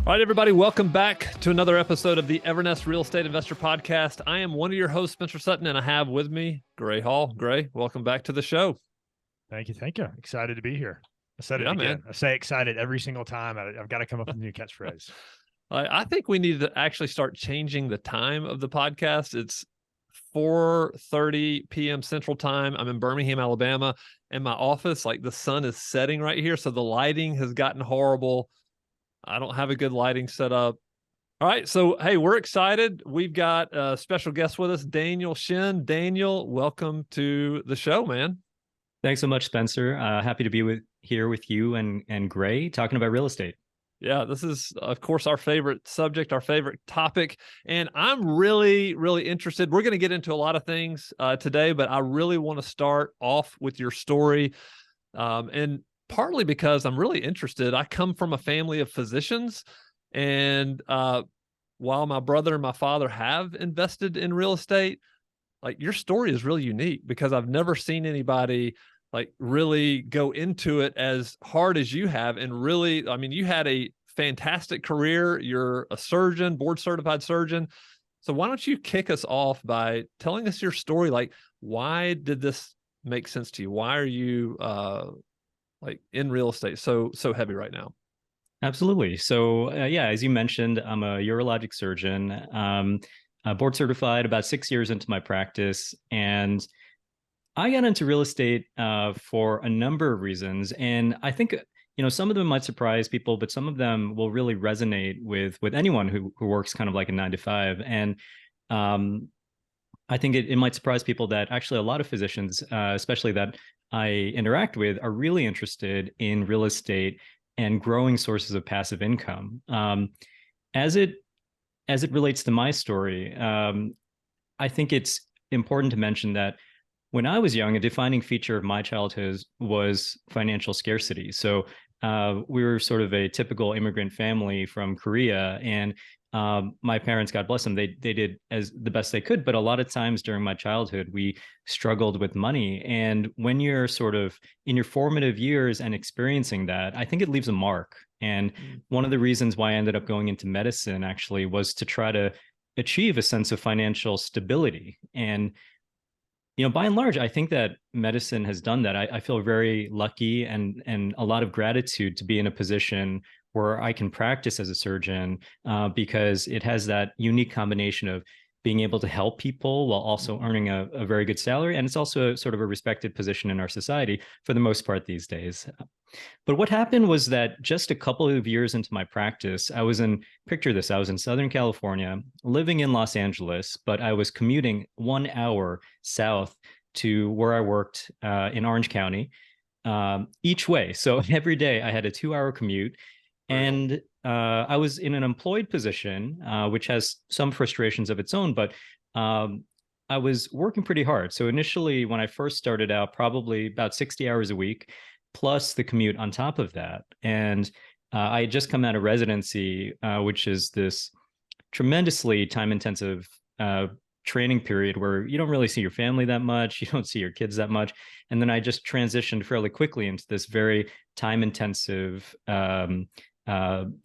All right, everybody, welcome back to another episode of the Evernest Real Estate Investor Podcast. I am one of your hosts, Spencer Sutton, and I have with me Gray Hall. Gray, welcome back to the show. Thank you. Thank you. Excited to be here. I said it again. Man. I say excited every single time. I've got to come up with a new catchphrase. I think we need to actually start changing the time of the podcast. It's 4:30 p.m. Central Time. I'm in Birmingham, Alabama, and my office, like the sun is setting right here, so the lighting has gotten horrible. I don't have a good lighting setup. All right. So, hey, we're excited. We've got a special guest with us, Daniel Shin. Daniel, welcome to the show, man. Thanks so much, Spencer. Happy to be here with you and Gray talking about real estate. Yeah, this is, of course, our favorite subject, our favorite topic. And I'm really, really interested. We're going to get into a lot of things today, but I really want to start off with your story. And partly because I'm really interested. I come from a family of physicians, and while my brother and my father have invested in real estate, like your story is really unique because I've never seen anybody like really go into it as hard as you have. And really, I mean, you had a fantastic career. You're a surgeon, board certified surgeon. So why don't you kick us off by telling us your story? Like, why did this make sense to you? Why are you like in real estate so heavy right now? Absolutely. So yeah, as you mentioned, I'm a urologic surgeon, board certified about 6 years into my practice. And I got into real estate for a number of reasons. And I think, some of them might surprise people, but some of them will really resonate with anyone who works kind of like a 9 to 5. And I think it might surprise people that actually a lot of physicians, especially that I interact with, are really interested in real estate and growing sources of passive income. As it relates to my story, I think it's important to mention that when I was young, a defining feature of my childhood was financial scarcity. So we were sort of a typical immigrant family from Korea, and my parents, God bless them, they did as the best they could. But a lot of times during my childhood, we struggled with money. And when you're sort of in your formative years and experiencing that, I think it leaves a mark. And one of the reasons why I ended up going into medicine actually was to try to achieve a sense of financial stability. And by and large, I think that medicine has done that. I feel very lucky and a lot of gratitude to be in a position where I can practice as a surgeon because it has that unique combination of being able to help people while also earning a very good salary. And it's also sort of a respected position in our society for the most part these days. But what happened was that just a couple of years into my practice, picture this, I was in Southern California, living in Los Angeles, but I was commuting 1 hour south to where I worked in Orange County each way. So every day I had a 2-hour commute. And I was in an employed position, which has some frustrations of its own, but I was working pretty hard. So initially, when I first started out, probably about 60 hours a week, plus the commute on top of that. And I had just come out of residency, which is this tremendously time-intensive training period where you don't really see your family that much, you don't see your kids that much. And then I just transitioned fairly quickly into this very time-intensive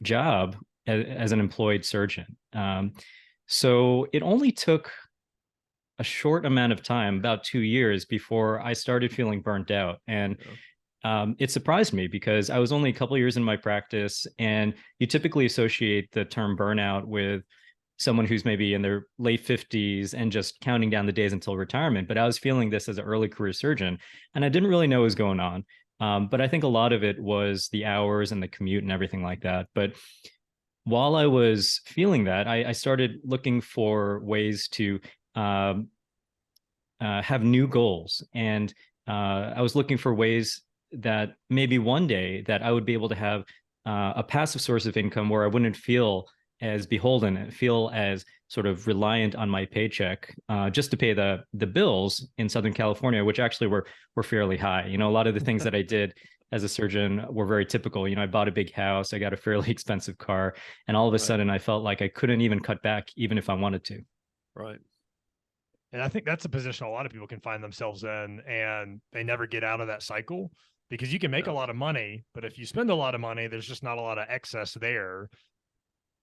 job as an employed surgeon. So it only took a short amount of time, about 2 years, before I started feeling burnt out. And it surprised me because I was only a couple of years in my practice, and you typically associate the term burnout with someone who's maybe in their late 50s and just counting down the days until retirement. But I was feeling this as an early career surgeon, and I didn't really know what was going on. But I think a lot of it was the hours and the commute and everything like that. But while I was feeling that, I started looking for ways to have new goals. And I was looking for ways that maybe one day that I would be able to have a passive source of income where I wouldn't feel as beholden and feel as sort of reliant on my paycheck just to pay the bills in Southern California, which actually were fairly high. A lot of the things that I did as a surgeon were very typical. I bought a big house, I got a fairly expensive car, and all of a sudden I felt like I couldn't even cut back even if I wanted to. Right. And I think that's a position a lot of people can find themselves in, and they never get out of that cycle because you can make a lot of money, but if you spend a lot of money, there's just not a lot of excess there.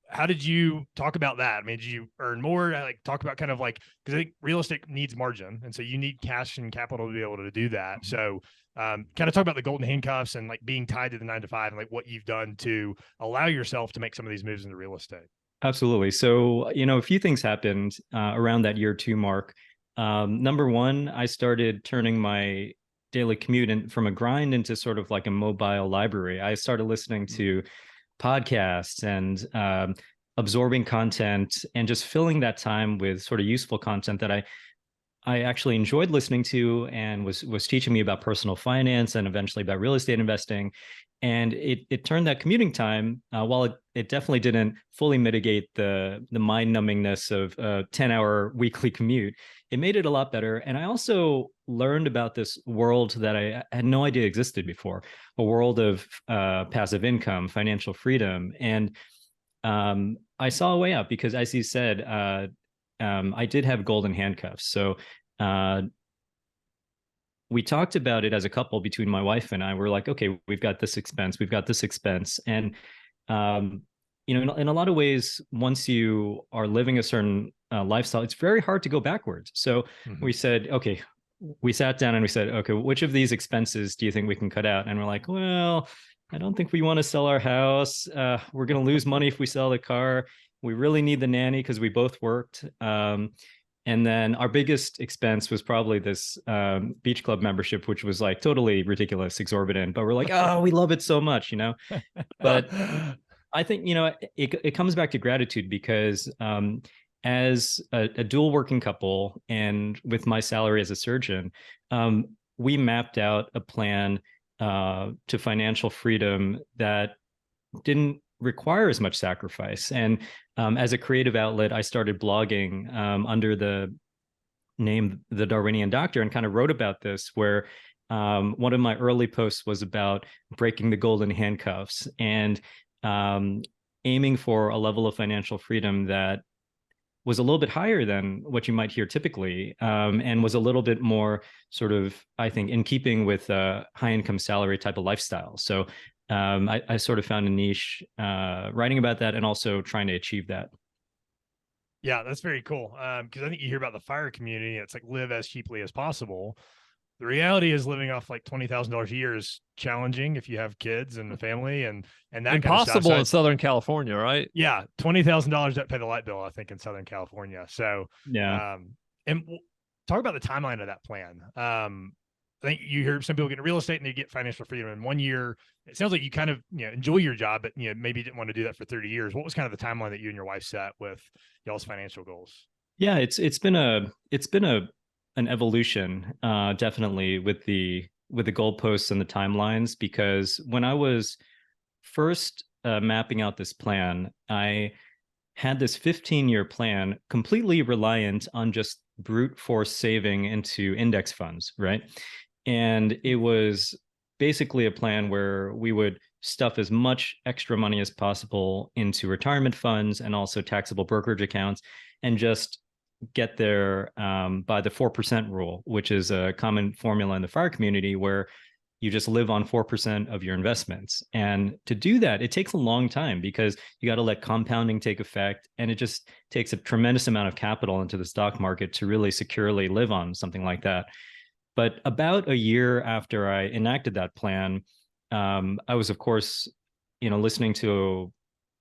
how did you talk about that? I mean, did you earn more? Like talk about kind of like, because I think real estate needs margin. And so you need cash and capital to be able to do that. So kind of talk about the golden handcuffs and like being tied to the 9 to 5 and like what you've done to allow yourself to make some of these moves into real estate. Absolutely. So, a few things happened around that year two mark. Number one, I started turning my daily commute from a grind into sort of like a mobile library. I started listening to podcasts and absorbing content and just filling that time with sort of useful content that I actually enjoyed listening to and was teaching me about personal finance and eventually about real estate investing. And it turned that commuting time, while it definitely didn't fully mitigate the mind numbingness of a 10-hour weekly commute, it made it a lot better. And I also learned about this world that I had no idea existed before, a world of passive income, financial freedom. And I saw a way out because, as you said, I did have golden handcuffs. So we talked about it as a couple between my wife and I. We're like, okay, we've got this expense, we've got this expense. And, in a lot of ways, once you are living a certain lifestyle, it's very hard to go backwards. So we said, okay, we sat down and we said, okay, which of these expenses do you think we can cut out? And we're like, well, I don't think we want to sell our house. We're going to lose money if we sell the car. We really need the nanny because we both worked. And then our biggest expense was probably this beach club membership, which was like totally ridiculous, exorbitant. But we're like, oh, we love it so much, But I think, it comes back to gratitude because as a dual working couple and with my salary as a surgeon, we mapped out a plan to financial freedom that didn't require as much sacrifice. And as a creative outlet, I started blogging under the name The Darwinian Doctor and kind of wrote about this, where one of my early posts was about breaking the golden handcuffs and aiming for a level of financial freedom that was a little bit higher than what you might hear typically, and was a little bit more sort of, I think, in keeping with a high income salary type of lifestyle. So I sort of found a niche writing about that and also trying to achieve that. Yeah, that's very cool. Because I think you hear about the fire community. It's like live as cheaply as possible. The reality is living off like $20,000 a year is challenging if you have kids and a family and that impossible kind of stuff. in Southern California, right? Yeah, $20,000 to pay the light bill, I think, in Southern California. So Yeah. And talk about the timeline of that plan. I think you hear some people get into real estate and they get financial freedom in 1 year. It sounds like you kind of enjoy your job, but maybe didn't want to do that for 30 years. What was kind of the timeline that you and your wife set with y'all's financial goals? Yeah, it's been an evolution, definitely with the goalposts and the timelines. Because when I was first mapping out this plan, I had this 15-year plan completely reliant on just brute force saving into index funds, right? And it was basically a plan where we would stuff as much extra money as possible into retirement funds and also taxable brokerage accounts and just get there by the 4% rule, which is a common formula in the fire community where you just live on 4% of your investments. And to do that, it takes a long time because you got to let compounding take effect. And it just takes a tremendous amount of capital into the stock market to really securely live on something like that. But about a year after I enacted that plan, I was, of course, listening to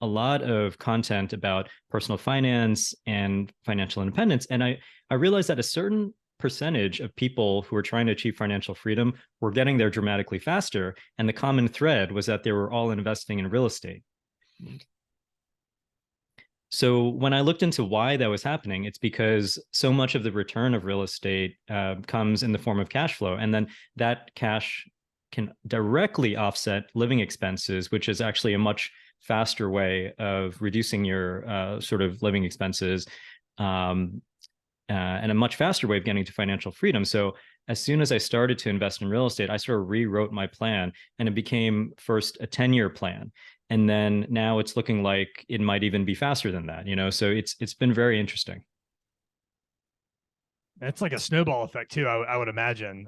a lot of content about personal finance and financial independence. And I realized that a certain percentage of people who were trying to achieve financial freedom were getting there dramatically faster. And the common thread was that they were all investing in real estate. So when I looked into why that was happening, it's because so much of the return of real estate comes in the form of cash flow. And then that cash can directly offset living expenses, which is actually a much faster way of reducing your sort of living expenses, and a much faster way of getting to financial freedom. So as soon as I started to invest in real estate, I sort of rewrote my plan, and it became first a 10-year plan. And then now it's looking like it might even be faster than that, so it's been very interesting. It's like a snowball effect too, I would imagine.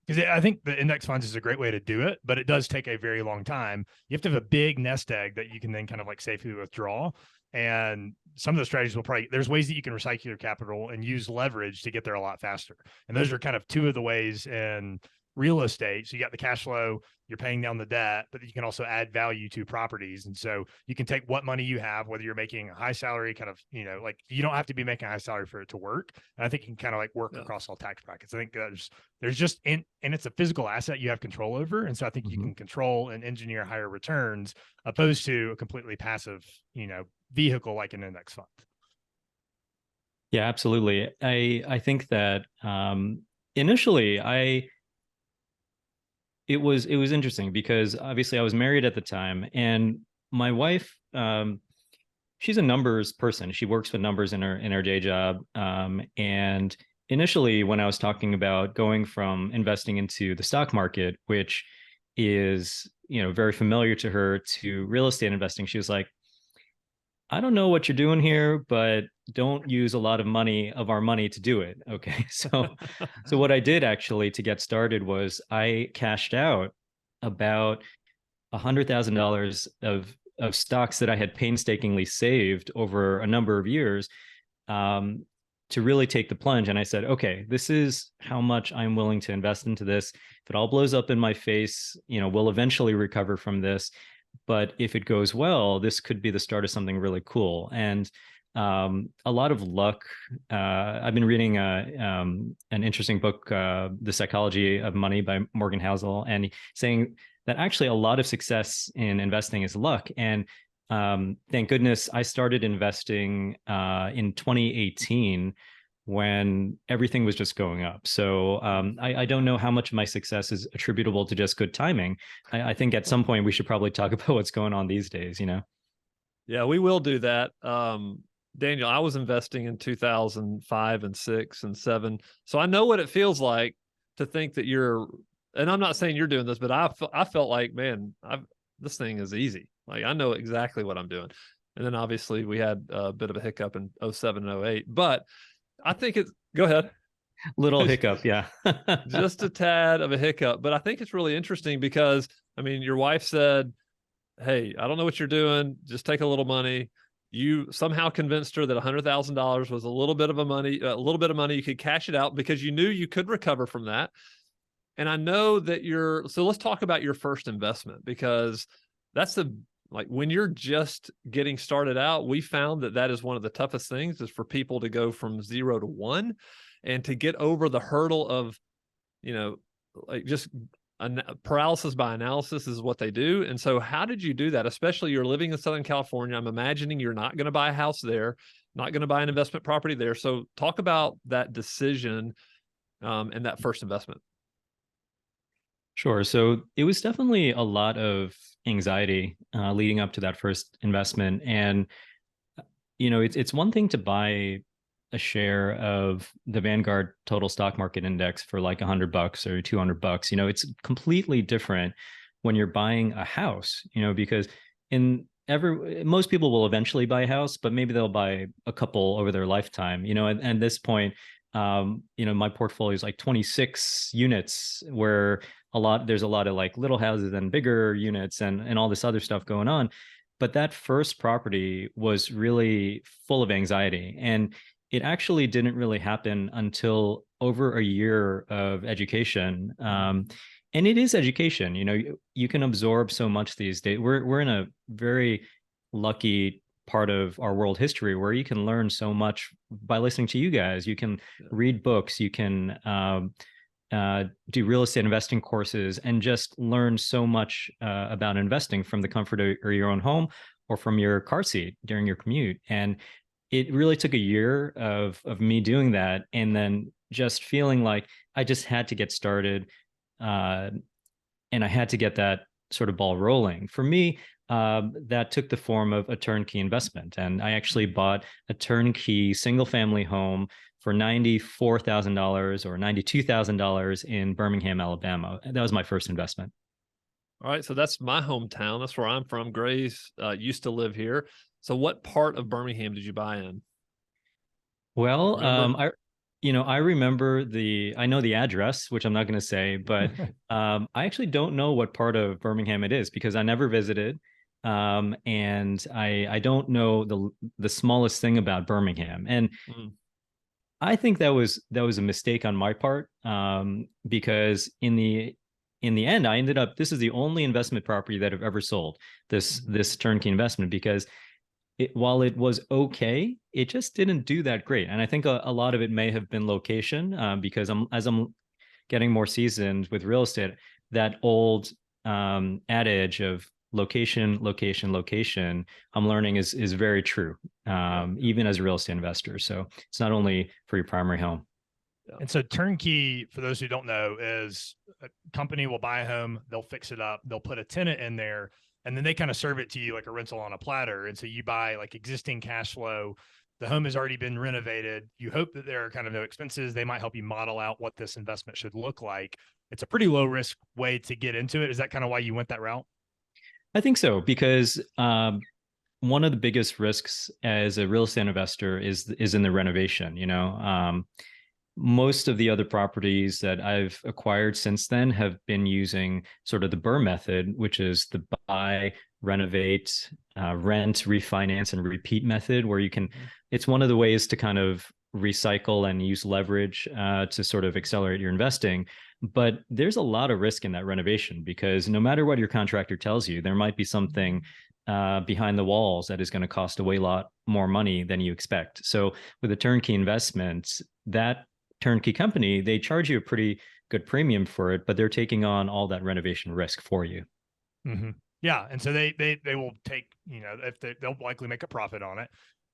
because I think the index funds is a great way to do it, but it does take a very long time. You have to have a big nest egg that you can then kind of like safely withdraw. And some of the strategies will probably, there's ways that you can recycle your capital and use leverage to get there a lot faster. And those are kind of two of the ways in real estate. So you got the cash flow, you're paying down the debt, but you can also add value to properties. And so you can take what money you have, whether you're making a high salary, kind of, you know, like you don't have to be making a high salary for it to work. And I think you can kind of like work across all tax brackets. I think there's just and it's a physical asset you have control over. And so I think you can control and engineer higher returns opposed to a completely passive, you know, vehicle like an index fund. Yeah, absolutely. I think that initially it was interesting because obviously I was married at the time, and my wife, she's a numbers person. She works with numbers in her day job. And initially, when I was talking about going from investing into the stock market, which is, you know, very familiar to her, to real estate investing, she was like, I don't know what you're doing here, but don't use a lot of our money to do it. Okay. So what I did actually to get started was I cashed out about $100,000 of stocks that I had painstakingly saved over a number of years, to really take the plunge. And I said, okay, this is how much I'm willing to invest into this. If it all blows up in my face, you know, we'll eventually recover from this. But if it goes well, this could be the start of something really cool. And a lot of luck. I've been reading an interesting book, The Psychology of Money by Morgan Housel, and saying that actually a lot of success in investing is luck. And thank goodness I started investing in 2018 when everything was just going up. So I don't know how much of my success is attributable to just good timing. I think at some point we should probably talk about what's going on these days, you know? Yeah, we will do that. Daniel, I was investing in 2005 and 6 and 7. So I know what it feels like to think that and I'm not saying you're doing this, but I felt like, man, this thing is easy. Like I know exactly what I'm doing. And then obviously we had a bit of a hiccup in 07 and 08, but I think go ahead. Little hiccup. Yeah. Just a tad of a hiccup, but I think it's really interesting because, I mean, your wife said, hey, I don't know what you're doing. Just take a little money. You somehow convinced her that $100,000 was a little bit of money. You could cash it out because you knew you could recover from that. And I know that so let's talk about your first investment, because that's like when you're just getting started out, we found that is one of the toughest things, is for people to go from 0 to 1 and to get over the hurdle of, you know, like just paralysis by analysis is what they do. And so how did you do that? Especially you're living in Southern California. I'm imagining you're not going to buy a house there, not going to buy an investment property there. So talk about that decision and that first investment. Sure. So it was definitely a lot of anxiety leading up to that first investment. And, you know, it's one thing to buy a share of the Vanguard Total Stock Market Index for like $100 or $200. You know, it's completely different when you're buying a house, you know, because most people will eventually buy a house, but maybe they'll buy a couple over their lifetime, you know, and at this point, you know, my portfolio is like 26 units, where there's a lot of like little houses and bigger units and all this other stuff going on. But that first property was really full of anxiety, and it actually didn't really happen until over a year of education. And it is education, you know, you can absorb so much these days. We're in a very lucky part of our world history where you can learn so much by listening to you guys. You can read books, you can do real estate investing courses, and just learn so much about investing from the comfort of your own home or from your car seat during your commute. And it really took a year of me doing that, and then just feeling like I just had to get started, and I had to get that sort of ball rolling. For me, that took the form of a turnkey investment. And I actually bought a turnkey single family home for $94,000 or $92,000 in Birmingham, Alabama. That was my first investment. All right. So that's my hometown. That's where I'm from. Grace used to live here. So what part of Birmingham did you buy in? Well, I remember I know the address, which I'm not going to say, but I actually don't know what part of Birmingham it is because I never visited. And I don't know the smallest thing about Birmingham. And Mm. I think that was a mistake on my part, because in the end, I ended up, this is the only investment property that I've ever sold, this turnkey investment, because while it was okay, it just didn't do that great. And I think a lot of it may have been location, because as I'm getting more seasoned with real estate, that old adage of location, location, location, I'm learning is very true, even as a real estate investor. So it's not only for your primary home. And so turnkey, for those who don't know, is a company will buy a home, they'll fix it up, they'll put a tenant in there, and then they kind of serve it to you like a rental on a platter. And so you buy like existing cash flow. The home has already been renovated. You hope that there are kind of no expenses. They might help you model out what this investment should look like. It's a pretty low risk way to get into it. Is that kind of why you went that route? I think so, because one of the biggest risks as a real estate investor is in the renovation. Most of the other properties that I've acquired since then have been using sort of the BRRRR method, which is the buy, renovate, rent, refinance, and repeat method, where you can, it's one of the ways to kind of recycle and use leverage to sort of accelerate your investing. But there's a lot of risk in that renovation, because no matter what your contractor tells you, there might be something behind the walls that is going to cost a way lot more money than you expect. So with a turnkey investment, that turnkey company, they charge you a pretty good premium for it, but they're taking on all that renovation risk for you. Mm-hmm. Yeah, and so they will take, if they'll likely make a profit on it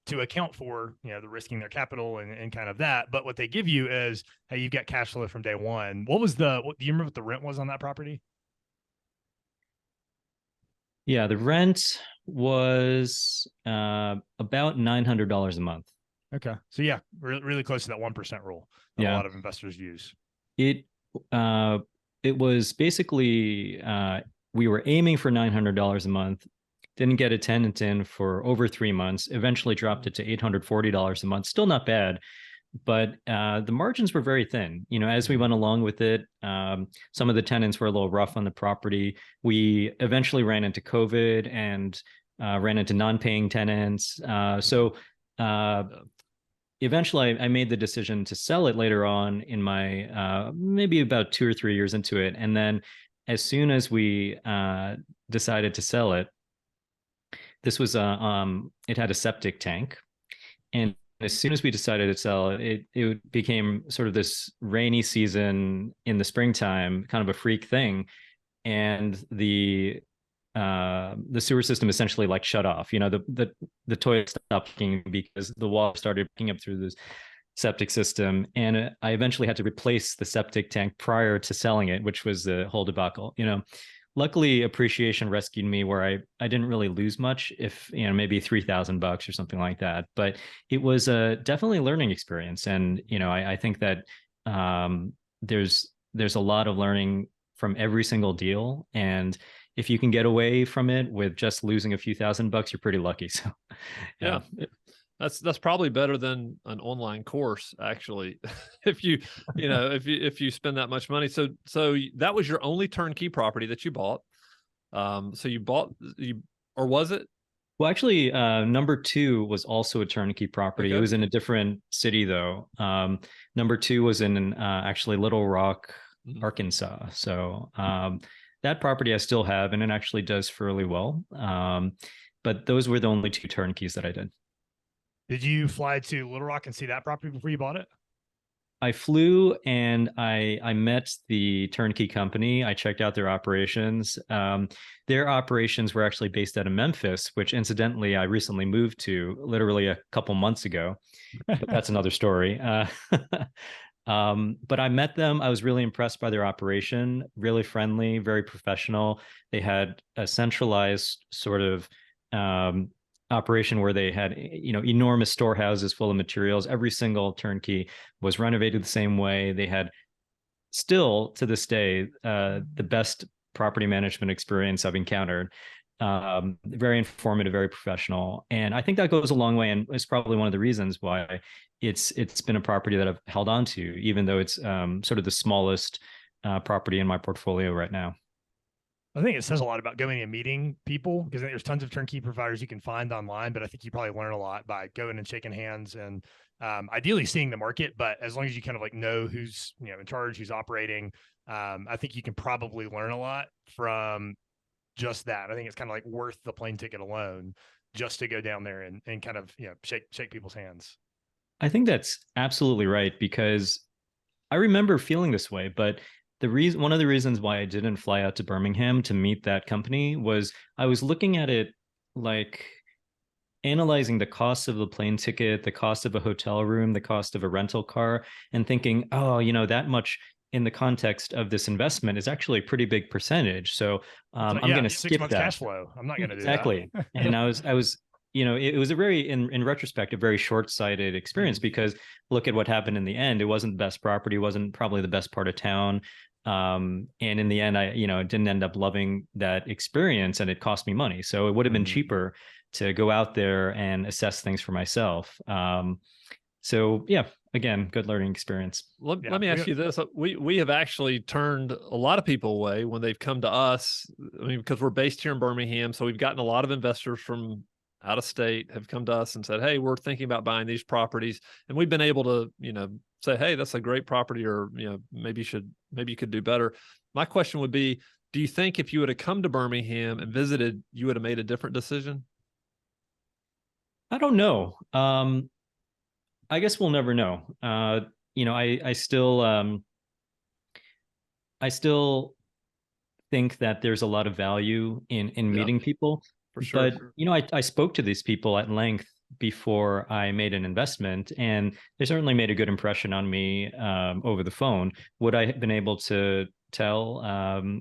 to account for the risking their capital and kind of that. But what they give you is, hey, you've got cash flow from day one. Do you remember what the rent was on that property? Yeah, the rent was about $900 a month. Okay, so yeah, really close to that 1% rule that a lot of investors use. It uh, it was basically, we were aiming for $900 a month. Didn't get a tenant in for over 3 months. Eventually dropped it to $840 a month. Still not bad, but the margins were very thin. As we went along with it, some of the tenants were a little rough on the property. We eventually ran into COVID and ran into non-paying tenants. So eventually I made the decision to sell it later on in my maybe about 2 or 3 years into it. And then as soon as we decided to sell it, this was it had a septic tank. And as soon as we decided to sell it, it became sort of this rainy season in the springtime, kind of a freak thing. And the sewer system essentially like shut off. The toilet stopped working because the water started picking up through this septic system. And I eventually had to replace the septic tank prior to selling it, which was the whole debacle. Luckily appreciation rescued me, where I didn't really lose much, if maybe $3,000 or something like that. But it was definitely a learning experience. And I think that there's a lot of learning from every single deal. And if you can get away from it with just losing a few $1,000, you're pretty lucky. So yeah. That's probably better than an online course, actually. if you spend that much money. So that was your only turnkey property that you bought. So or was it? Well, actually, number 2 was also a turnkey property. Okay. It was in a different city though. Number 2 was in actually Little Rock, Arkansas. So that property I still have, and it actually does fairly well. But those were the only 2 turnkeys that I did. Did you fly to Little Rock and see that property before you bought it? I flew and I met the turnkey company. I checked out their operations. Their operations were actually based out of Memphis, which incidentally I recently moved to literally a couple months ago. But that's another story. But I met them. I was really impressed by their operation. Really friendly, very professional. They had a centralized sort of operation where they had enormous storehouses full of materials. Every single turnkey was renovated the same way. They had, still to this day, the best property management experience I've encountered. very informative, very professional. And I think that goes a long way. And it's probably one of the reasons why it's been a property that I've held on to, even though it's sort of the smallest property in my portfolio right now. I think it says a lot about going and meeting people, because there's tons of turnkey providers you can find online, but I think you probably learn a lot by going and shaking hands and ideally seeing the market. But as long as you kind of like know who's, in charge, who's operating, I think you can probably learn a lot from just that. I think it's kind of like worth the plane ticket alone just to go down there and kind of, shake people's hands. I think that's absolutely right, because I remember feeling this way, but one of the reasons why I didn't fly out to Birmingham to meet that company was I was looking at it like analyzing the cost of the plane ticket, the cost of a hotel room, the cost of a rental car, and thinking, oh, that much in the context of this investment is actually a pretty big percentage. So I'm going to 6 skip months that. cash flow. I'm not going to do exactly. that. And I was, it was a very, in retrospect, a very short-sighted experience, because look at what happened in the end. It wasn't the best property, wasn't probably the best part of town. And in the end, I didn't end up loving that experience, and it cost me money. So it would have been cheaper to go out there and assess things for myself. So yeah, again, good learning experience. Let me ask you this. We have actually turned a lot of people away when they've come to us. I mean, because we're based here in Birmingham. So we've gotten a lot of investors from out of state have come to us and said, hey, we're thinking about buying these properties. And we've been able to, say, hey, that's a great property, or, maybe you could do better. My question would be, do you think if you would have come to Birmingham and visited, you would have made a different decision? I don't know. I guess we'll never know. I still think that there's a lot of value in meeting people. For sure. But, I spoke to these people at length before I made an investment, and they certainly made a good impression on me over the phone. Would I have been able to tell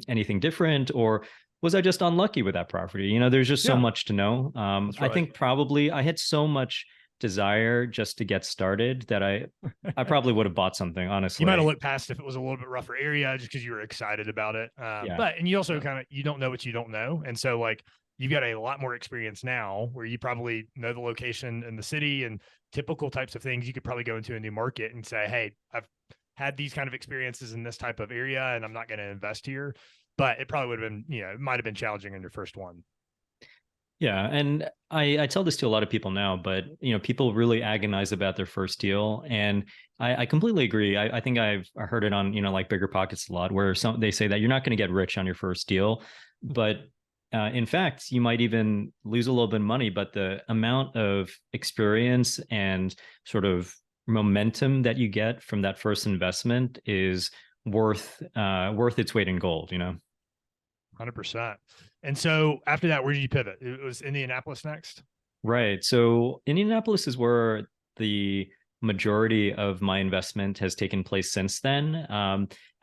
anything different, or was I just unlucky with that property? There's just so much to know. Right. I think probably I had so much desire just to get started that I probably would have bought something, honestly. You might have looked past if it was a little bit rougher area just because you were excited about it. And you also you don't know what you don't know. And so like you've got a lot more experience now where you probably know the location and the city and typical types of things. You could probably go into a new market and say, hey, I've had these kind of experiences in this type of area and I'm not going to invest here. But it probably would have been, it might have been challenging on your first one. Yeah. And I tell this to a lot of people now, but people really agonize about their first deal. And I completely agree. I think I've heard it on, like Bigger Pockets a lot, where they say that you're not going to get rich on your first deal. But in fact, you might even lose a little bit of money, but the amount of experience and sort of momentum that you get from that first investment is worth its weight in gold, 100%. And so after that, where did you pivot? It was Indianapolis next? Right. So Indianapolis is where the majority of my investment has taken place since then.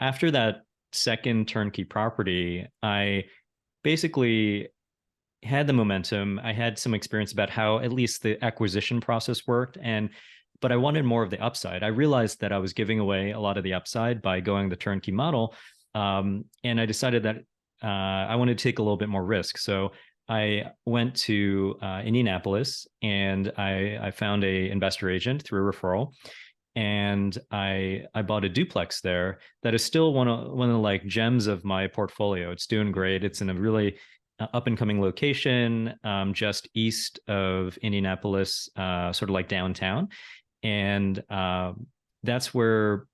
After that second turnkey property, I basically had the momentum. I had some experience about how at least the acquisition process worked, but I wanted more of the upside. I realized that I was giving away a lot of the upside by going the turnkey model. And I decided that I wanted to take a little bit more risk. So I went to Indianapolis, and I found a investor agent through a referral. And I bought a duplex there that is still one of the like gems of my portfolio. It's doing great. It's in a really up and coming location, just east of Indianapolis, sort of like downtown. And that's where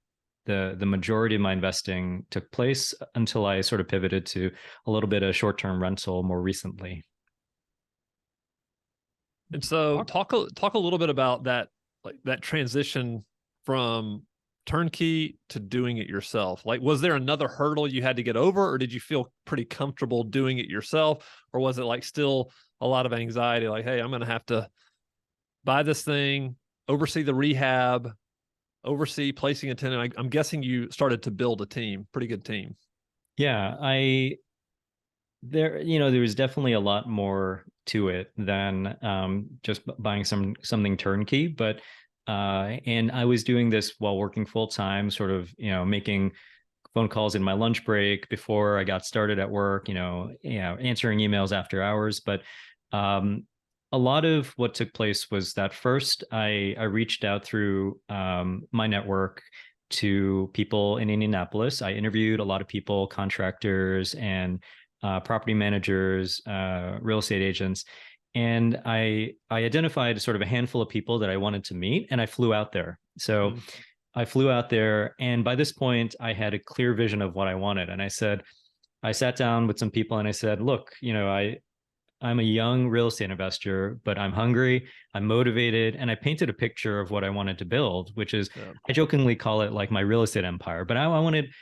the majority of my investing took place until I sort of pivoted to a little bit of short-term rental more recently. And so talk a little bit about that, like that transition from turnkey to doing it yourself. Like, was there another hurdle you had to get over, or did you feel pretty comfortable doing it yourself? Or was it like still a lot of anxiety? Like, hey, I'm going to have to buy this thing, oversee the rehab, oversee placing a tenant. I'm guessing you started to build a team, pretty good team. Yeah, there was definitely a lot more to it than just buying something turnkey. But and I was doing this while working full time, sort of making phone calls in my lunch break before I got started at work, answering emails after hours. But a lot of what took place was that first I reached out through my network to people in Indianapolis. I interviewed a lot of people, contractors and property managers, real estate agents. And I identified sort of a handful of people that I wanted to meet, and I flew out there. So I flew out there, and by this point, I had a clear vision of what I wanted. And I sat down with some people and I said, look, I'm a young real estate investor, but I'm hungry, I'm motivated, and I painted a picture of what I wanted to build, which is, I jokingly call it like my real estate empire. But I wanted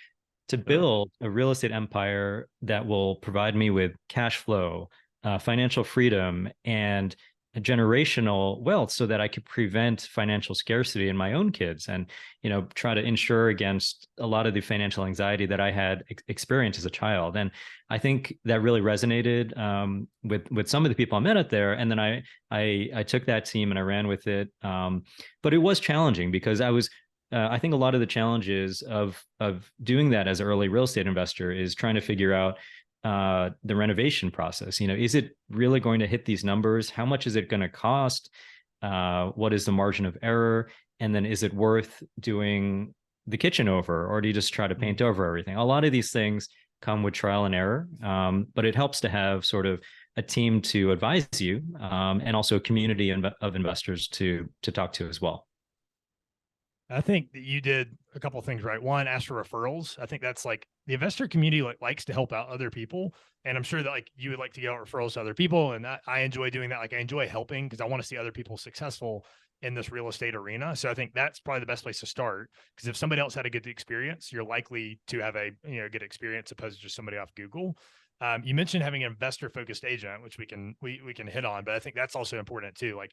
to build a real estate empire that will provide me with cash flow, financial freedom, and a generational wealth, so that I could prevent financial scarcity in my own kids, and try to insure against a lot of the financial anxiety that I had experienced as a child. And I think that really resonated with some of the people I met out there. And then I took that team and I ran with it. But it was challenging because I think a lot of the challenges of doing that as an early real estate investor is trying to figure out the renovation process. Is it really going to hit these numbers? How much is it going to cost? What is the margin of error? And then is it worth doing the kitchen over, or do you just try to paint over everything? A lot of these things come with trial and error, but it helps to have sort of a team to advise you, and also a community of investors to talk to as well. I think that you did a couple of things right. One, ask for referrals. I think that's like the investor community likes to help out other people. And I'm sure that you would like to get out referrals to other people. And I enjoy doing that. I enjoy helping because I want to see other people successful in this real estate arena. So I think that's probably the best place to start, because if somebody else had a good experience, you're likely to have a good experience opposed to just somebody off Google. You mentioned having an investor focused agent, which we can hit on, but I think that's also important too. Like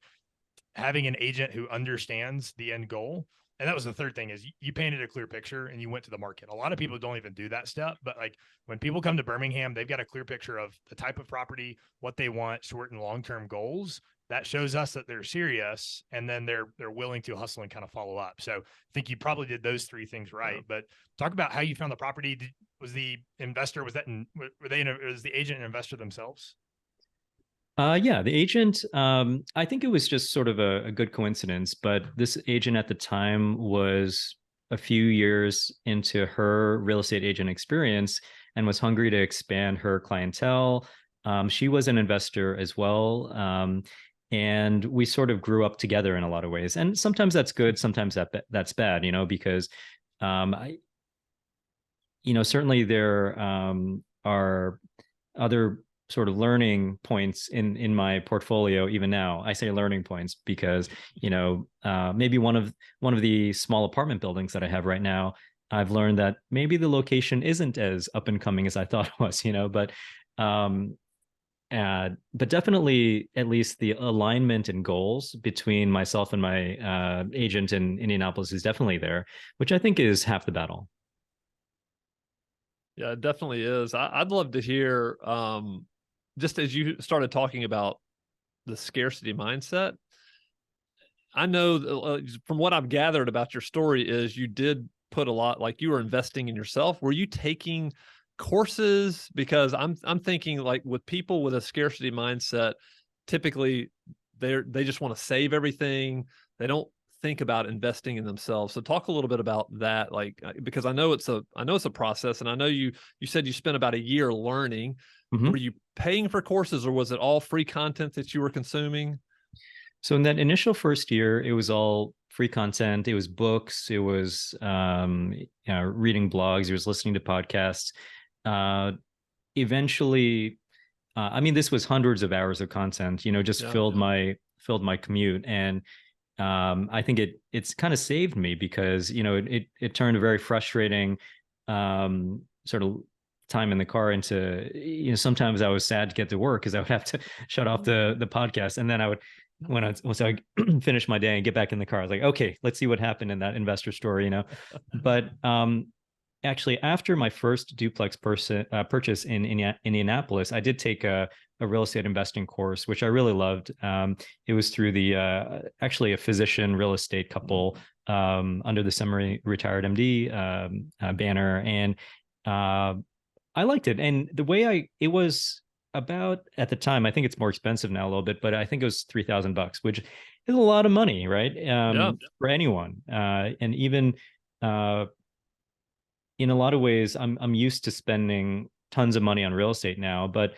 having an agent who understands the end goal. And that was the third thing, is you painted a clear picture and you went to the market. A lot of people don't even do that step, but like when people come to Birmingham, they've got a clear picture of the type of property, what they want, short and long-term goals. That shows us that they're serious, and then they're willing to hustle and kind of follow up. So I think you probably did those three things right. But talk about how you found the property. Was the agent and investor themselves? Yeah, the agent, I think it was just sort of a good coincidence, but this agent at the time was a few years into her real estate agent experience and was hungry to expand her clientele. She was an investor as well. And we sort of grew up together in a lot of ways. And sometimes that's good, sometimes that's bad, because certainly there are other sort of learning points in my portfolio even now. I say learning points because maybe one of the small apartment buildings that I have right now, I've learned that maybe the location isn't as up and coming as I thought it was, but definitely at least the alignment and goals between myself and my agent in Indianapolis is definitely there, which I think is half the battle. Yeah, it definitely is. I'd love to hear, just as you started talking about the scarcity mindset, I know from what I've gathered about your story is you did put a lot, like you were investing in yourself. Were you taking courses? Because I'm thinking like with people with a scarcity mindset, typically they just want to save everything. They don't think about investing in themselves. So talk a little bit about that, like, because I know it's a process, and I know you said you spent about a year learning. Mm-hmm. Were you paying for courses, or was it all free content that you were consuming? So in that initial first year, it was all free content. It was books. It was reading blogs. It was listening to podcasts. Eventually, this was hundreds of hours of content. Filled my commute, and I think it's kind of saved me because it turned a very frustrating sort of time in the car into sometimes I was sad to get to work because I would have to shut off the podcast, and then I would, once I finish my day and get back in the car, I was like, okay, let's see what happened in that investor story, But actually, after my first duplex purchase in Indianapolis, I did take a real estate investing course, which I really loved. It was through actually a physician real estate couple under the semi-retired MD banner, and I liked it. And the way it was about at the time, I think it's more expensive now a little bit, but I think it was $3,000, which is a lot of money, right? Yeah. For anyone, and even in a lot of ways, I'm used to spending tons of money on real estate now, but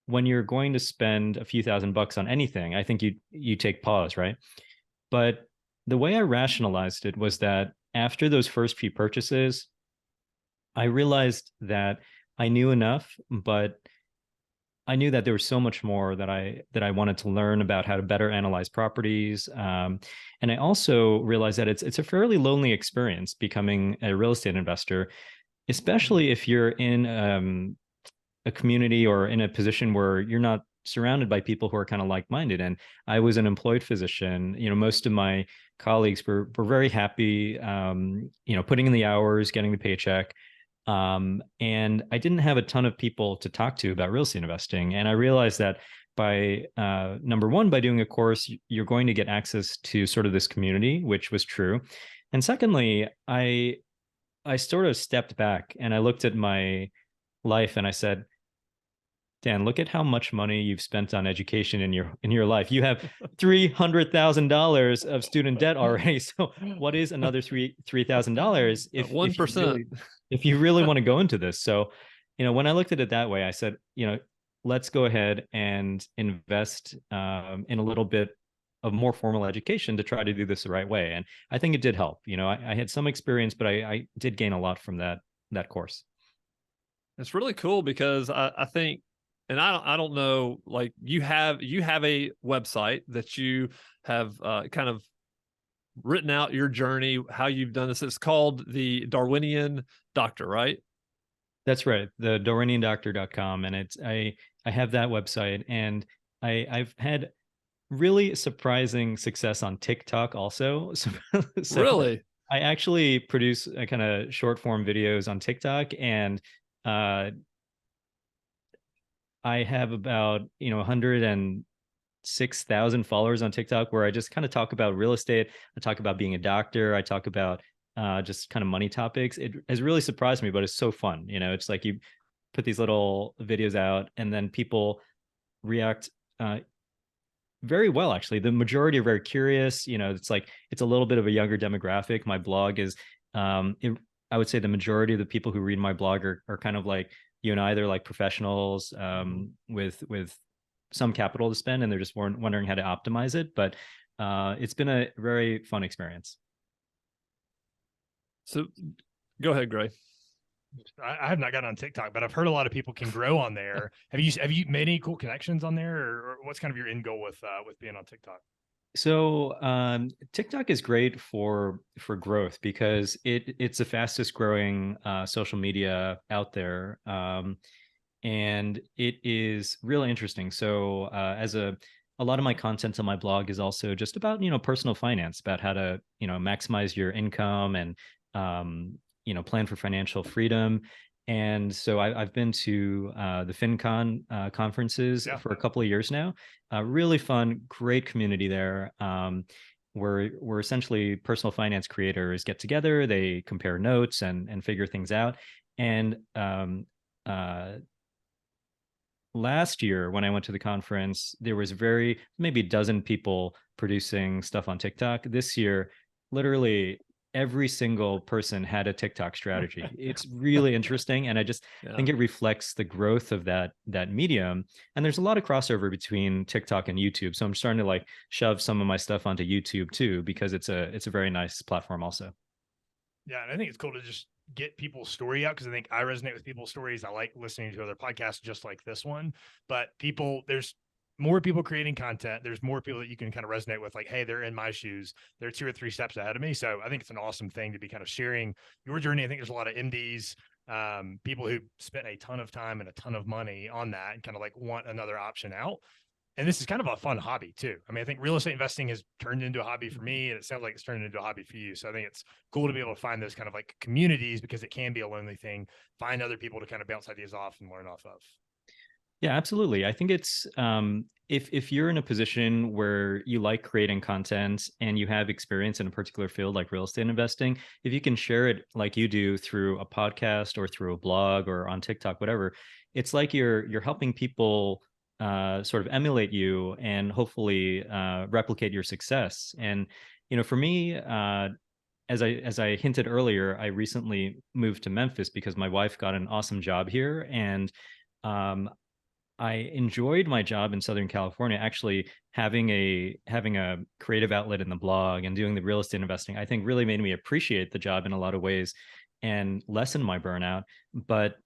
when you're going to spend a few $1,000s on anything, I think you take pause, right? But the way I rationalized it was that after those first few purchases, I realized that I knew enough, but I knew that there was so much more that I wanted to learn about how to better analyze properties, and I also realized that it's a fairly lonely experience becoming a real estate investor, especially if you're in a community or in a position where you're not surrounded by people who are kind of like-minded. And I was an employed physician. Most of my colleagues were very happy, putting in the hours, getting the paycheck. And I didn't have a ton of people to talk to about real estate investing. And I realized that by number one, by doing a course, you're going to get access to sort of this community, which was true. And secondly, I sort of stepped back and I looked at my life and I said, Dan, look at how much money you've spent on education in your life. You have $300,000 of student debt already. So what is another $3,000 if you really want to go into this? So, when I looked at it that way, I said, let's go ahead and invest in a little bit of more formal education to try to do this the right way. And I think it did help. I had some experience, but I did gain a lot from that course. It's really cool because I think, and I don't know, like you have a website that you have kind of written out your journey, how you've done this. It's called the Darwinian Doctor, right? That's right. The darwiniandoctor.com. And I have that website, and I've had really surprising success on TikTok also. So really? I actually produce a kind of short form videos on TikTok, and I have about 106,000 followers on TikTok, where I just kind of talk about real estate. I talk about being a doctor. I talk about just kind of money topics. It has really surprised me, but it's so fun. It's like you put these little videos out, and then people react very well. Actually, the majority are very curious. It's like it's a little bit of a younger demographic. My blog is, I would say, the majority of the people who read my blog are kind of like you and I. They're like professionals with some capital to spend, and they're just wondering how to optimize it. But it's been a very fun experience. So go ahead, Gray. I have not gotten on TikTok, but I've heard a lot of people can grow on there. Have you made any cool connections on there, or what's kind of your end goal with being on TikTok? So TikTok is great for growth because it's the fastest growing social media out there, and it is really interesting. So as a lot of my content on my blog is also just about personal finance, about how to maximize your income and plan for financial freedom. And so I've been to the FinCon conferences for a couple of years now. Really fun, great community there. Where essentially personal finance creators get together, they compare notes and figure things out. And last year when I went to the conference, there was maybe a dozen people producing stuff on TikTok. This year, literally every single person had a TikTok strategy. It's really interesting. And I just think it reflects the growth of that medium. And there's a lot of crossover between TikTok and YouTube. So I'm starting to like shove some of my stuff onto YouTube too, because it's a very nice platform also. Yeah. And I think it's cool to just get people's story out, because I think I resonate with people's stories. I like listening to other podcasts just like this one, but there's more people creating content. There's more people that you can kind of resonate with, like, hey, they're in my shoes. They're 2 or 3 steps ahead of me. So I think it's an awesome thing to be kind of sharing your journey. I think there's a lot of MDs, people who spent a ton of time and a ton of money on that and kind of like want another option out. And this is kind of a fun hobby too. I mean, I think real estate investing has turned into a hobby for me, and it sounds like it's turned into a hobby for you. So I think it's cool to be able to find those kind of like communities, because it can be a lonely thing. Find other people to kind of bounce ideas off and learn off of. Yeah, absolutely. I think it's if you're in a position where you like creating content and you have experience in a particular field like real estate investing, if you can share it like you do through a podcast or through a blog or on TikTok, whatever, it's like you're helping people sort of emulate you and hopefully replicate your success. And for me, as I hinted earlier, I recently moved to Memphis because my wife got an awesome job here, and um, I enjoyed my job in Southern California. Actually, having a creative outlet in the blog and doing the real estate investing, I think really made me appreciate the job in a lot of ways and lessen my burnout. But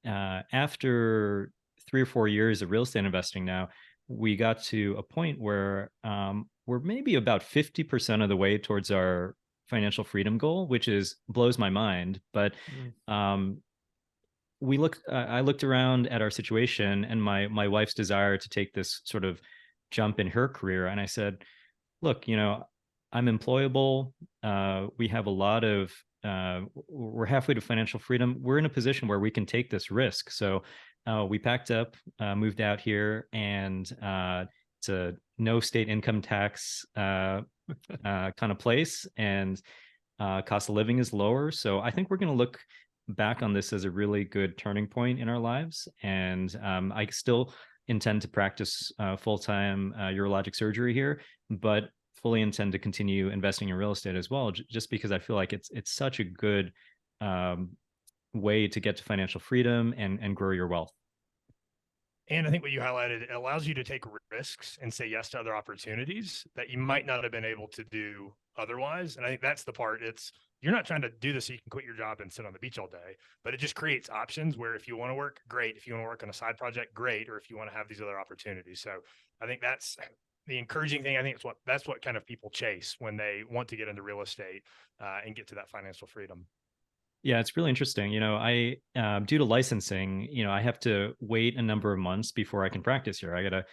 after 3 or 4 years of real estate investing now, we got to a point where we're maybe about 50% of the way towards our financial freedom goal, which is blows my mind. But um, I looked around at our situation and my wife's desire to take this sort of jump in her career, and I said, look, I'm employable. We have a lot of we're halfway to financial freedom. We're in a position where we can take this risk. So we packed up, moved out here, and it's a no state income tax kind of place, and cost of living is lower. So I think we're going to look back on this as a really good turning point in our lives. And I still intend to practice full-time urologic surgery here, but fully intend to continue investing in real estate as well, just because I feel like it's such a good way to get to financial freedom and grow your wealth. And I think what you highlighted, it allows you to take risks and say yes to other opportunities that you might not have been able to do otherwise. And I think that's the part. You're not trying to do this so you can quit your job and sit on the beach all day, but it just creates options where if you want to work, great. If you want to work on a side project, great. Or if you want to have these other opportunities. So I think that's the encouraging thing. I think that's what kind of people chase when they want to get into real estate and get to that financial freedom. Yeah, it's really interesting. I due to licensing, I have to wait a number of months before I can practice here. I got to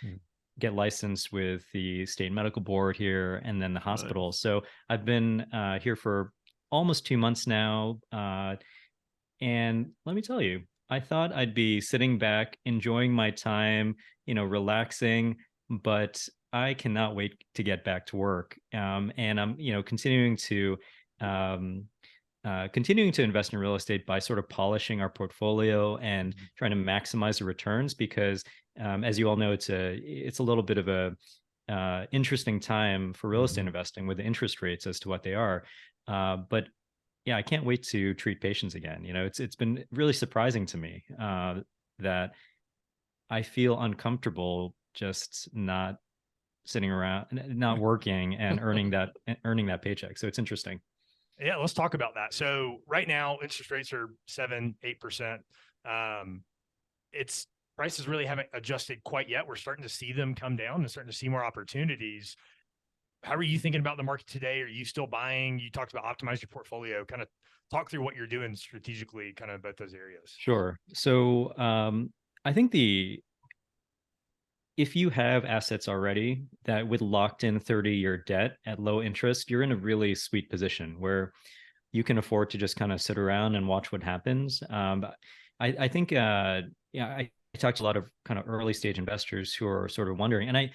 get licensed with the state medical board here and then the hospital. Nice. So I've been here for almost 2 months now. And let me tell you, I thought I'd be sitting back, enjoying my time, relaxing, but I cannot wait to get back to work. And I'm, continuing to invest in real estate by sort of polishing our portfolio and trying to maximize the returns, because as you all know, it's a little bit of a interesting time for real estate investing with the interest rates as to what they are. But yeah, I can't wait to treat patients again. It's been really surprising to me that I feel uncomfortable just not sitting around, not working and earning that paycheck. So it's interesting. Yeah, let's talk about that. So right now, interest rates are 7-8%. It's prices really haven't adjusted quite yet. We're starting to see them come down and starting to see more opportunities. How are you thinking about the market today? Are you still buying? You talked about optimize your portfolio. Kind of talk through what you're doing strategically, kind of about those areas. Sure. So I think if you have assets already that with locked in 30-year debt at low interest, you're in a really sweet position where you can afford to just kind of sit around and watch what happens. I think, I talked to a lot of kind of early stage investors who are sort of wondering, and I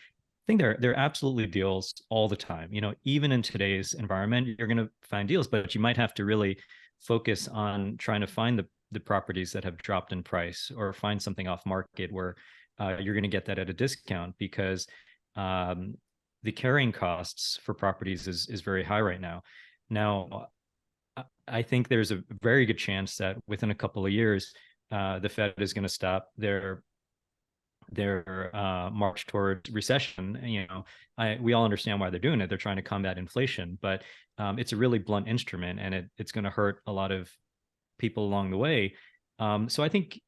think there are absolutely deals all the time. Even in today's environment, you're going to find deals, but you might have to really focus on trying to find the properties that have dropped in price, or find something off market where you're going to get that at a discount, because the carrying costs for properties is very high right now. Now, I think there's a very good chance that within a couple of years, the Fed is going to stop their march toward recession. We all understand why they're doing it. They're trying to combat inflation, but it's a really blunt instrument, and it's going to hurt a lot of people along the way. So I think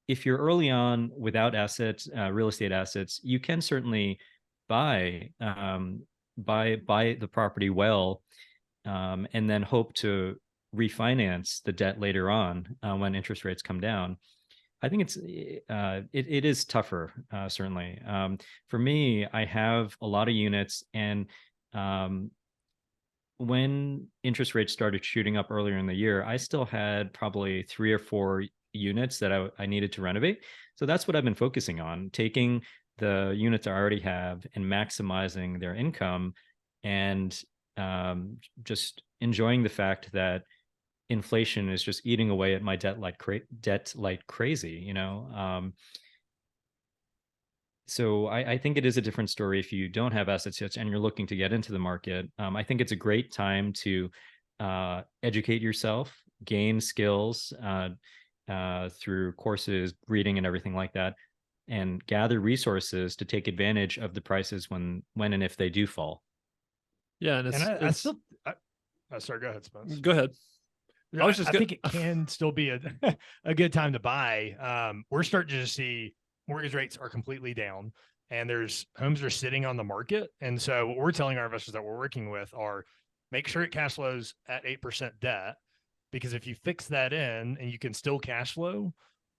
if you're early on without assets, real estate assets, you can certainly buy the property well, and then hope to refinance the debt later on when interest rates come down. I think it is tougher, certainly. For me, I have a lot of units, and when interest rates started shooting up earlier in the year, I still had probably 3 or 4 units that I needed to renovate. So that's what I've been focusing on, taking the units I already have and maximizing their income, and just enjoying the fact that inflation is just eating away at my debt like crazy, you know. So I think it is a different story if you don't have assets yet and you're looking to get into the market. I think it's a great time to educate yourself, gain skills through courses, reading, and everything like that, and gather resources to take advantage of the prices when and if they do fall. Yeah, and sorry, go ahead, Spence. Go ahead. I think it can still be a good time to buy. We're starting to see mortgage rates are completely down, and there's homes are sitting on the market. And so what we're telling our investors that we're working with are make sure it cash flows at 8% debt, because if you fix that in and you can still cash flow,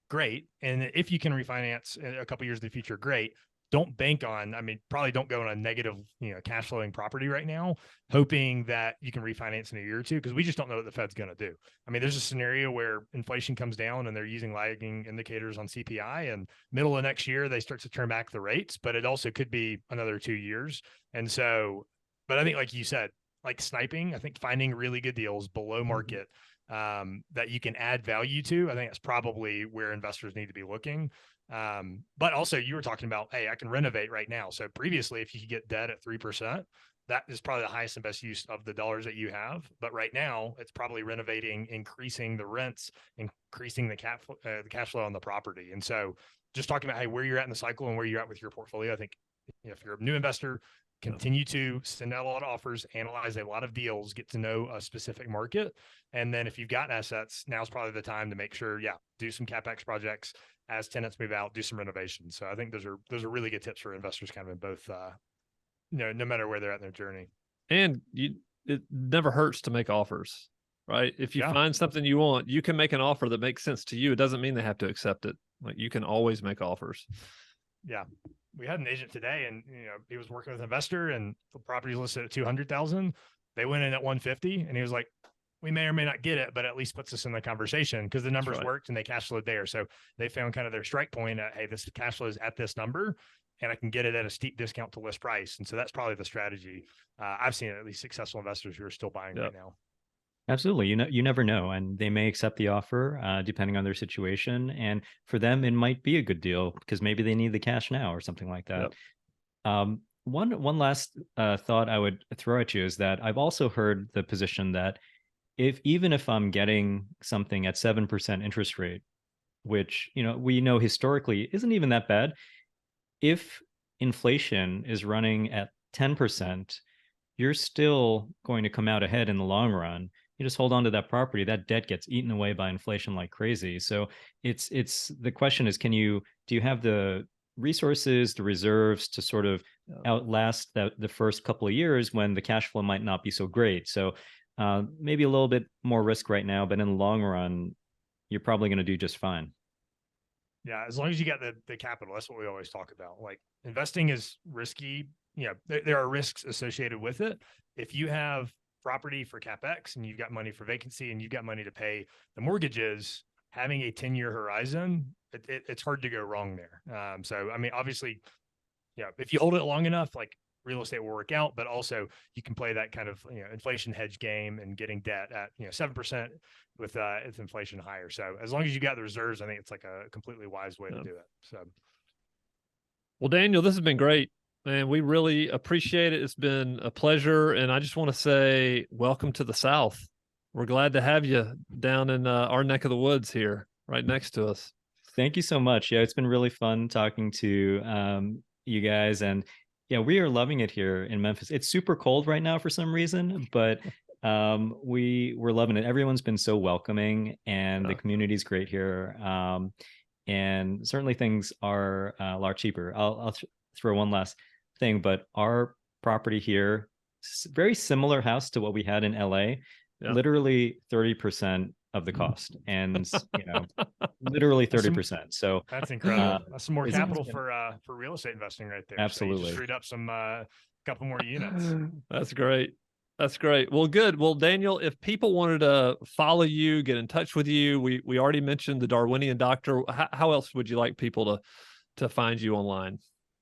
great. And if you can refinance in a couple years in the future, great. Don't bank on, probably don't go on a negative, cash flowing property right now, hoping that you can refinance in a year or two, because we just don't know what the Fed's going to do. There's a scenario where inflation comes down and they're using lagging indicators on CPI, and middle of next year, they start to turn back the rates, but it also could be another 2 years. And so, but I think like you said, like sniping, I think finding really good deals below market that you can add value to, I think that's probably where investors need to be looking. But also you were talking about, hey, I can renovate right now. So previously, if you could get debt at 3%, that is probably the highest and best use of the dollars that you have. But right now it's probably renovating, increasing the rents, increasing the cash flow on the property. And so just talking about, hey, where you're at in the cycle and where you're at with your portfolio, I think if you're a new investor, continue to send out a lot of offers, analyze a lot of deals, get to know a specific market. And then if you've got assets, now's probably the time to make sure, do some CapEx projects as tenants move out, do some renovations. So I think those are really good tips for investors kind of in both, no matter where they're at in their journey. And it never hurts to make offers, right? If you find something you want, you can make an offer that makes sense to you. It doesn't mean they have to accept it. Like, you can always make offers. Yeah. We had an agent today, and he was working with an investor, and the property's listed at 200,000. They went in at 150, and he was like, we may or may not get it, but at least puts us in the conversation, because the numbers worked and they cash flowed there. So they found kind of their strike point at, hey, this cash flow is at this number and I can get it at a steep discount to list price. And so that's probably the strategy. I've seen at least successful investors who are still buying right now. Absolutely. You never know. And they may accept the offer depending on their situation. And for them, it might be a good deal because maybe they need the cash now or something like that. One last thought I would throw at you is that I've also heard the position that even if I'm getting something at 7% interest rate, which, we know historically isn't even that bad, if inflation is running at 10%, you're still going to come out ahead in the long run. You just hold on to that property, that debt gets eaten away by inflation like crazy. So it's the question is, do you have the resources, the reserves to sort of outlast the first couple of years when the cash flow might not be so great? So maybe a little bit more risk right now, but in the long run, you're probably going to do just fine. Yeah, as long as you got the capital, that's what we always talk about. Like, investing is risky. There are risks associated with it. If you have property for CapEx and you've got money for vacancy and you've got money to pay the mortgages, having a 10-year horizon, it's hard to go wrong there. So, obviously, if you hold it long enough, like, real estate will work out, but also you can play that kind of inflation hedge game and getting debt at 7% with inflation higher. So as long as you got the reserves, I think it's like a completely wise way to do it. So, well, Daniel, this has been great, man. We really appreciate it. It's been a pleasure, and I just want to say welcome to the South. We're glad to have you down in our neck of the woods here, right next to us. Thank you so much. Yeah, it's been really fun talking to you guys, and yeah, we are loving it here in Memphis. It's super cold right now for some reason, but we're loving it. Everyone's been so welcoming, and the community's great here. And certainly things are a lot cheaper. I'll throw one last thing, but our property here, very similar house to what we had in LA, literally 30% of the cost, and literally 30%. So that's incredible. That's some more capital for real estate investing right there. Absolutely. So you just freed up some couple more units. That's great. That's great. Well, good. Well, Daniel, if people wanted to follow you, get in touch with you, we already mentioned the Darwinian Doctor. How else would you like people to find you online?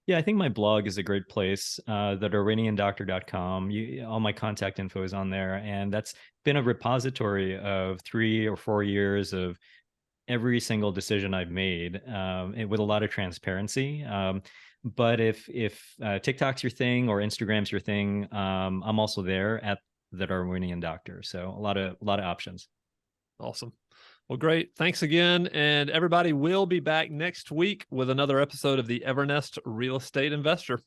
Yeah, I think my blog is a great place, thedarwiniandoctor.com. All my contact info is on there. And that's been a repository of 3 or 4 years of every single decision I've made, with a lot of transparency. But if TikTok's your thing or Instagram's your thing, I'm also there at the Darwinian Doctor. So a lot of options. Awesome. Well, great. Thanks again. And everybody, will be back next week with another episode of the Evernest Real Estate Investor.